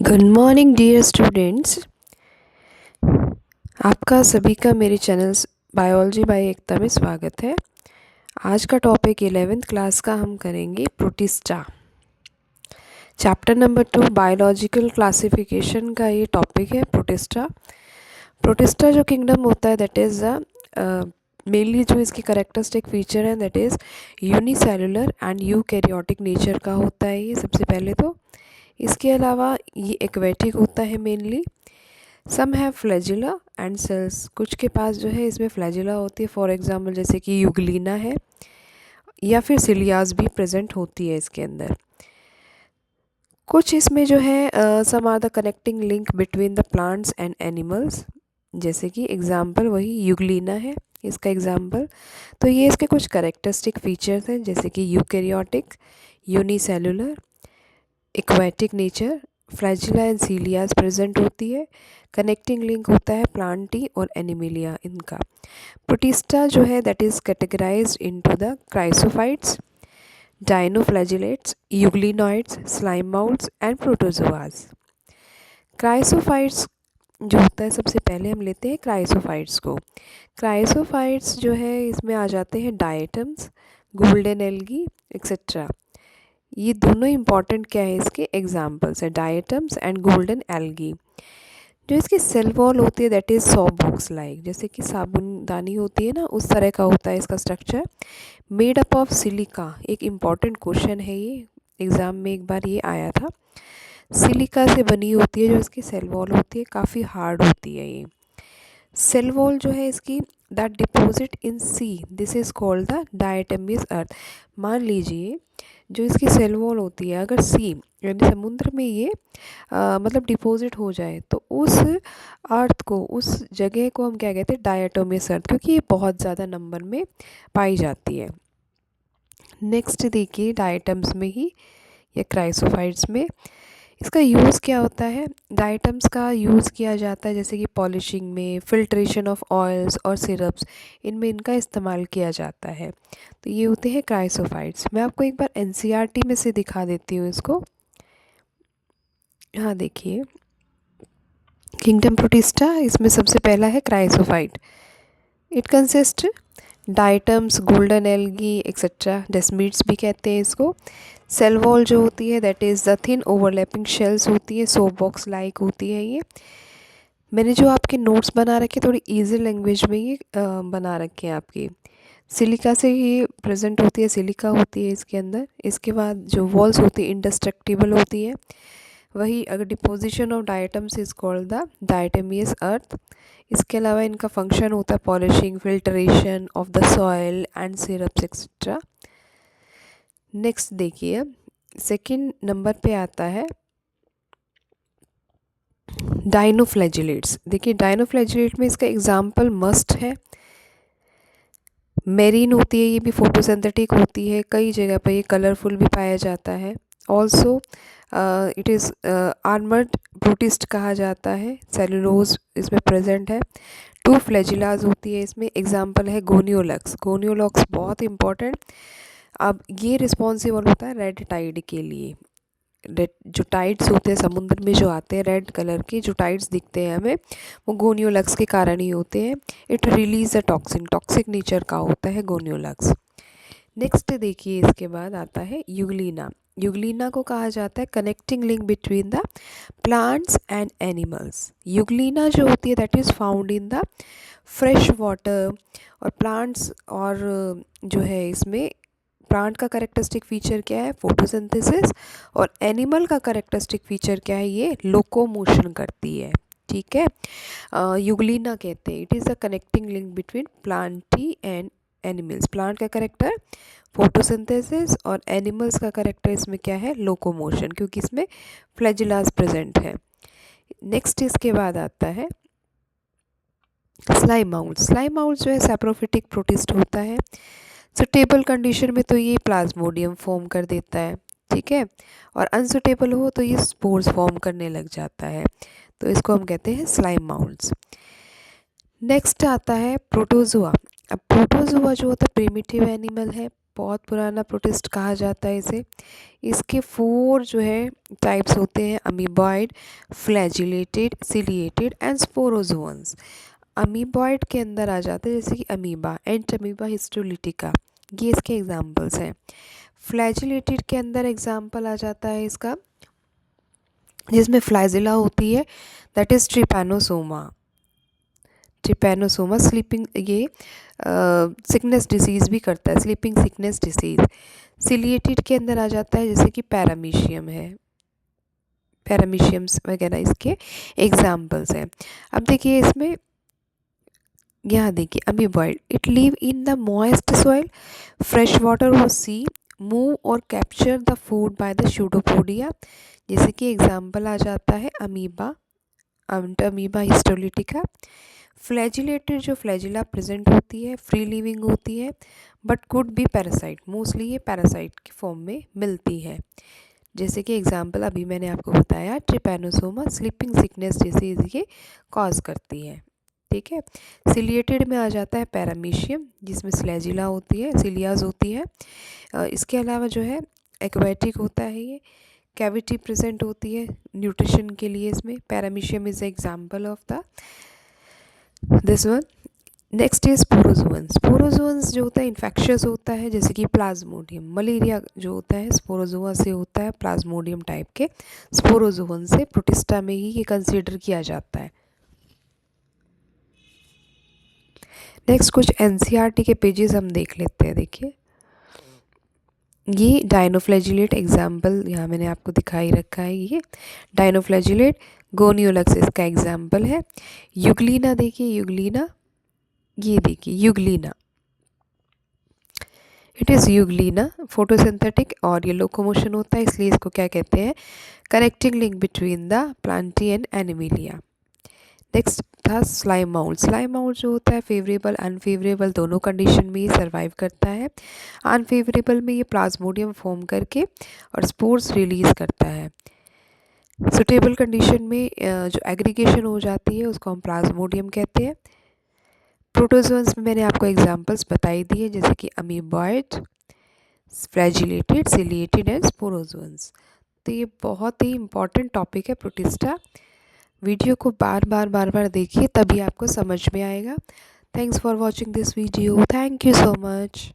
Good morning dear students. आपका सभी का मेरे चैनल बायोलॉजी बाय एकता में स्वागत है। आज का टॉपिक 11th क्लास का हम करेंगे protista. Chapter number 2 biological classification का ये टॉपिक है प्रोटिस्टा। प्रोटिस्टा जो किंगडम होता है दैट इज़ मेनली जो इसकी करेक्टरिस्टिक फीचर है that is unicellular and eukaryotic nature का होता है ये सबसे पहले तो। इसके अलावा ये एक्वेटिक होता है mainly. Some have flagella and cells, कुछ के पास जो है इसमें फ्लैजिला होती है, फॉर एग्जांपल जैसे कि यूग्लिना है, या फिर सिलियाज भी प्रेजेंट होती है इसके अंदर। कुछ इसमें जो है some are the connecting link between the plants and animals, जैसे कि एग्जांपल वही यूग्लिना है इसका एग्जांपल। तो ये इसके कुछ करेक्टरिस्टिक फीचर्स हैं जैसे कि eukaryotic, unicellular, aquatic nature, flagella and cilia present होती है। कनेक्टिंग लिंक होता है प्लांटी और एनिमिलिया इनका। प्रोटिस्टा जो है that is categorised into the chrysophytes, dinoflagellates, euglenoids, slime moulds and protozoas. Chrysophytes जो होता है सबसे पहले हम लेते हैं क्राइसोफाइट्स को। क्राइसोफाइट्स जो है इसमें आ जाते हैं डायटम्स, गोल्डन एल्गी एक्सेट्रा। ये दोनों इंपॉर्टेंट क्या है इसके एग्जाम्पल्स है, डायटम्स एंड गोल्डन एल्गी। जो इसकी सेल वॉल होती है that is saw box like, जैसे कि साबुनदानी होती है ना उस तरह का होता है इसका structure. Made up of silica, एक इम्पॉर्टेंट क्वेश्चन है ये, एग्ज़ाम में एक बार ये आया था। सिलिका से बनी होती है जो इसकी सेल वॉल होती है, काफ़ी हार्ड होती है ये सेल वॉल जो है इसकी। That deposit in sea, this is called the diatomaceous earth. मान लीजिए जो इसकी सेल वॉल होती है अगर सी यानी समुद्र में ये मतलब डिपॉजिट हो जाए तो उस अर्थ को, उस जगह को हम क्या कहते हैं, डायटोमियस अर्थ, क्योंकि ये बहुत ज़्यादा नंबर में पाई जाती है। नेक्स्ट देखिए डायटम्स में ही या क्राइसोफाइट्स में इसका यूज़ क्या होता है। डायटम्स का यूज़ किया जाता है जैसे कि पॉलिशिंग में, फिल्ट्रेशन ऑफ ऑयल्स और सिरप्स, इनमें इनका इस्तेमाल किया जाता है। तो ये होते हैं क्राइसोफाइट्स। मैं आपको एक बार एनसीईआरटी में से दिखा देती हूँ इसको। हाँ देखिए, किंगडम प्रोटिस्टा, इसमें सबसे पहला है chrysophyte. It consist diatoms, golden algae etcetera, desmids भी कहते हैं इसको। सेल वॉल जो होती है that is the thin overlapping shells होती है, सो बॉक्स लाइक होती है ये। मैंने जो आपके नोट्स बना रखे थोड़ी इजी लैंग्वेज में ये बना रखे हैं आपकी। सिलिका से ही प्रेजेंट होती है, सिलिका होती है इसके अंदर। इसके बाद जो वॉल्स होती है इंडेस्ट्रक्टिबल होती है। वही अगर deposition of diatoms is called the diatomaceous earth. इसके अलावा इनका फंक्शन होता है polishing, filtration of the soil and syrups etcetera. Next देखिए, सेकंड नंबर पे आता है डाइनोफ्लैजिलेट्स। देखिए डाइनोफ्लैजिलेट में इसका एग्जाम्पल मस्ट है, मेरीन होती है, ये भी फोटोसिंथेटिक होती है, कई जगह पर ये कलरफुल भी पाया जाता है। Also it is armoured protist कहा जाता है, सेलुलोज इसमें प्रेजेंट है। 2 फ्लैजिलाज होती है इसमें, एग्जाम्पल है गोनियोलक्स। गोनियोलक्स बहुत इंपॉर्टेंट। अब ये रिस्पॉन्सिबल होता है रेड टाइड के लिए। रेड जो टाइड्स होते हैं समुद्र में जो आते हैं, रेड कलर के जो टाइड्स दिखते हैं हमें, वो गोनियोलक्स के कारण ही होते हैं। It release a toxin, toxic nature का होता है गोनियोलक्स। नेक्स्ट देखिए इसके बाद आता है यूग्लिना। यूग्लिना को कहा जाता है connecting link between the plants and animals. Euglena जो होती है that is found in the fresh water. और प्लांट्स और जो है इसमें प्लांट का करेक्टरिस्टिक फीचर क्या है, फोटोसिंथेसिस। और एनिमल का करेक्टरिस्टिक फीचर क्या है, ये लोकोमोशन करती है। ठीक है, यूग्लिना कहते हैं। It is the connecting link between Plantae and animals. Plant का करेक्टर फोटोसिंथेसिस और एनिमल्स का करेक्टर इसमें क्या है, लोकोमोशन, क्योंकि इसमें फ्लैजिलास प्रेजेंट है। नेक्स्ट इसके बाद आता है स्लाइम माउल्ट। स्लाइम माउल्ट जो है सैप्रोफिटिक प्रोटिस्ट होता है। सुटेबल कंडीशन में तो ये प्लाज्मोडियम फॉर्म कर देता है, ठीक है, और अनसुटेबल हो तो ये स्पोर्स फॉर्म करने लग जाता है। तो इसको हम कहते हैं स्लाइम माउल्ट्स। नेक्स्ट आता है प्रोटोजोआ। अब प्रोटोजोआ जो होता है प्रिमिटिव एनिमल है, बहुत पुराना प्रोटिस्ट कहा जाता है इसे। इसके 4 जो है टाइप्स होते हैं, amoeboid, flagellated, ciliated and स्पोरोजोअन्स। Amoeboid के अंदर आ जाते हैं जैसे कि अमीबा, एंटअमीबा हिस्टोलिटिका, ये इसके एग्जाम्पल्स हैं। फ्लैजिलेटेड के अंदर एग्जाम्पल आ जाता है इसका जिसमें फ्लैजिला होती है, that is Trypanosoma. Trypanosoma sleeping, ये सिकनेस डिसीज़ भी करता है, स्लीपिंग सिकनेस डिसीज़। सिलिएटेड के अंदर आ जाता है जैसे कि पैरामीशियम है, पैरामीशियम्स वगैरह इसके एग्जाम्पल्स हैं। अब देखिए इसमें, यहाँ देखिए amoeboid, it live in the moist soil, fresh water और सी, मूव और capture the food by the pseudopodia. जैसे कि एग्जाम्पल आ जाता है अमीबा, अमीबा हिस्टोलिटिका। फ्लैजिलेटेड, जो फ्लैजिला प्रेजेंट होती है, फ्री लिविंग होती है, but could be parasite, mostly ये पैरासाइट की फॉर्म में मिलती है। जैसे कि एग्जाम्पल अभी मैंने आपको बताया, ट्रिपैनोसोमा स्लीपिंग सिकनेस डिसीज़ ये कॉज करती है। ठीक है। सिलिएटेड में आ जाता है पैरामीशियम, जिसमें स्लैजिला होती है, सिलियाज होती है। इसके अलावा जो है एक्वेटिक होता है, ये कैविटी प्रेजेंट होती है न्यूट्रिशन के लिए इसमें। Paramecium is example of the this one. Next is स्पोरोजोअन्स। स्पोरोजोअन्स जो होता है इन्फेक्शियस होता है, जैसे कि प्लाज्मोडियम, मलेरिया जो होता है स्पोरोजोआ से होता है, प्लाज्मोडियम टाइप के स्पोरोजोअन से प्रोटिस्टा में ही ये कंसीडर किया जाता है। नेक्स्ट कुछ एनसीईआरटी के पेजेस हम देख लेते हैं। देखिए ये डायनोफ्लैजिलेट एग्जाम्पल यहाँ मैंने आपको दिखाई रखा है, ये डायनोफ्लैजिलेट गोनियोलक्स इसका एग्जाम्पल है। यूग्लिना देखिए, यूग्लिना, ये देखिए Euglena, it is Euglena, photosynthetic और ये लोकोमोशन होता है, इसलिए इसको क्या कहते हैं, connecting link between the Plantae and Animalia. Next था स्लाइम माउल्ट। स्लाइम माउल्ट जो होता है फेवरेबल अनफेवरेबल दोनों कंडीशन में ये सर्वाइव करता है। अनफेवरेबल में ये प्लाज्मोडियम फॉर्म करके और स्पोर्स रिलीज करता है। सुटेबल कंडीशन में जो एग्रीगेशन हो जाती है उसको हम प्लाज्मोडियम कहते हैं। प्रोटोजोअन्स में मैंने आपको एग्जांपल्स बताई दी है, जैसे कि अमीबॉइड, फ्लैजिलेटेड, सिलिएटेड एंड स्पोरोजोअन्स। तो ये बहुत ही इंपॉर्टेंट टॉपिक है प्रोटिस्टा। वीडियो को बार बार देखिए, तभी आपको समझ में आएगा। Thanks for watching this video, thank you so much.